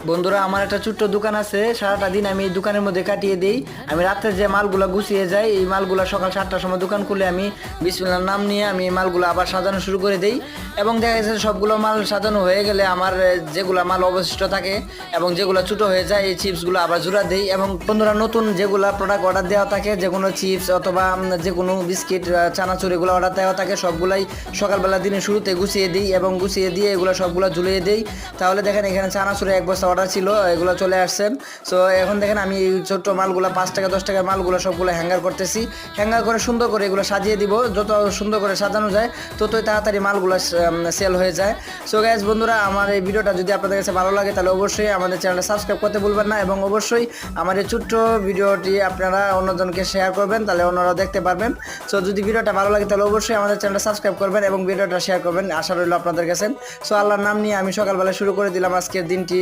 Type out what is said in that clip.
বন্ধুরা, আমার একটা ছোট্ট দোকান আছে। সারাটা দিন আমি এই দোকানের মধ্যে কাটিয়ে দিই। আমি রাত্রে যে মালগুলা গুছিয়ে যাই, এই মালগুলা সকাল 7টার সময় দোকান খুলে আমি বিসমিল্লাহর নাম নিয়ে আমি এই মালগুলো আবার সাজানো শুরু করে দিই। এবং দেখা যাচ্ছে সবগুলো মাল সাজানো হয়ে গেলে আমার যেগুলা মাল অবশিষ্ট থাকে এবং যেগুলো ছোটো হয়ে যায় এই চিপসগুলো আবার জোড়া দিই। এবং বন্ধুরা, নতুন যেগুলা প্রোডাক্ট অর্ডার দেওয়া থাকে, যে কোনো চিপস অথবা যে কোনো বিস্কিট, চানাচুর এগুলো অর্ডার দেওয়া থাকে, সবগুলাই সকালবেলা দিনের শুরুতে গুছিয়ে দিই এবং গুছিয়ে দিয়ে এগুলো সবগুলো ঝুলিয়ে দিই। তাহলে দেখেন এখানে চানাচুরে 1 বস্তা অর্ডার ছিল, এগুলো চলে আসছে। সো এখন দেখেন আমি এই ছোট্ট মালগুলো 5 টাকা 10 টাকার মালগুলো সবগুলো হ্যাঙ্গার করতেছি। হ্যাঙ্গার করে সুন্দর করে এগুলো সাজিয়ে দিব। যত সুন্দর করে সাজানো যায় ততই তাড়াতাড়ি মালগুলো সেল হয়ে যায়। সো গাইস বন্ধুরা, আমার এই ভিডিওটা যদি আপনাদের কাছে ভালো লাগে তাহলে অবশ্যই আমাদের চ্যানেলটা সাবস্ক্রাইব করতে ভুলবেন না এবং অবশ্যই আমার এই ছোট্ট ভিডিওটি আপনারা অন্যজনকে শেয়ার করবেন, তাহলে অন্যরাও দেখতে পারবেন। সো যদি ভিডিওটা ভালো লাগে তাহলে অবশ্যই আমাদের চ্যানেলটা সাবস্ক্রাইব করবেন এবং ভিডিওটা শেয়ার করবেন। আশা রইল আপনাদের কাছে। সো আল্লাহর নাম নিয়ে আমি সকালবেলা শুরু করে দিলাম আজকের দিনটি।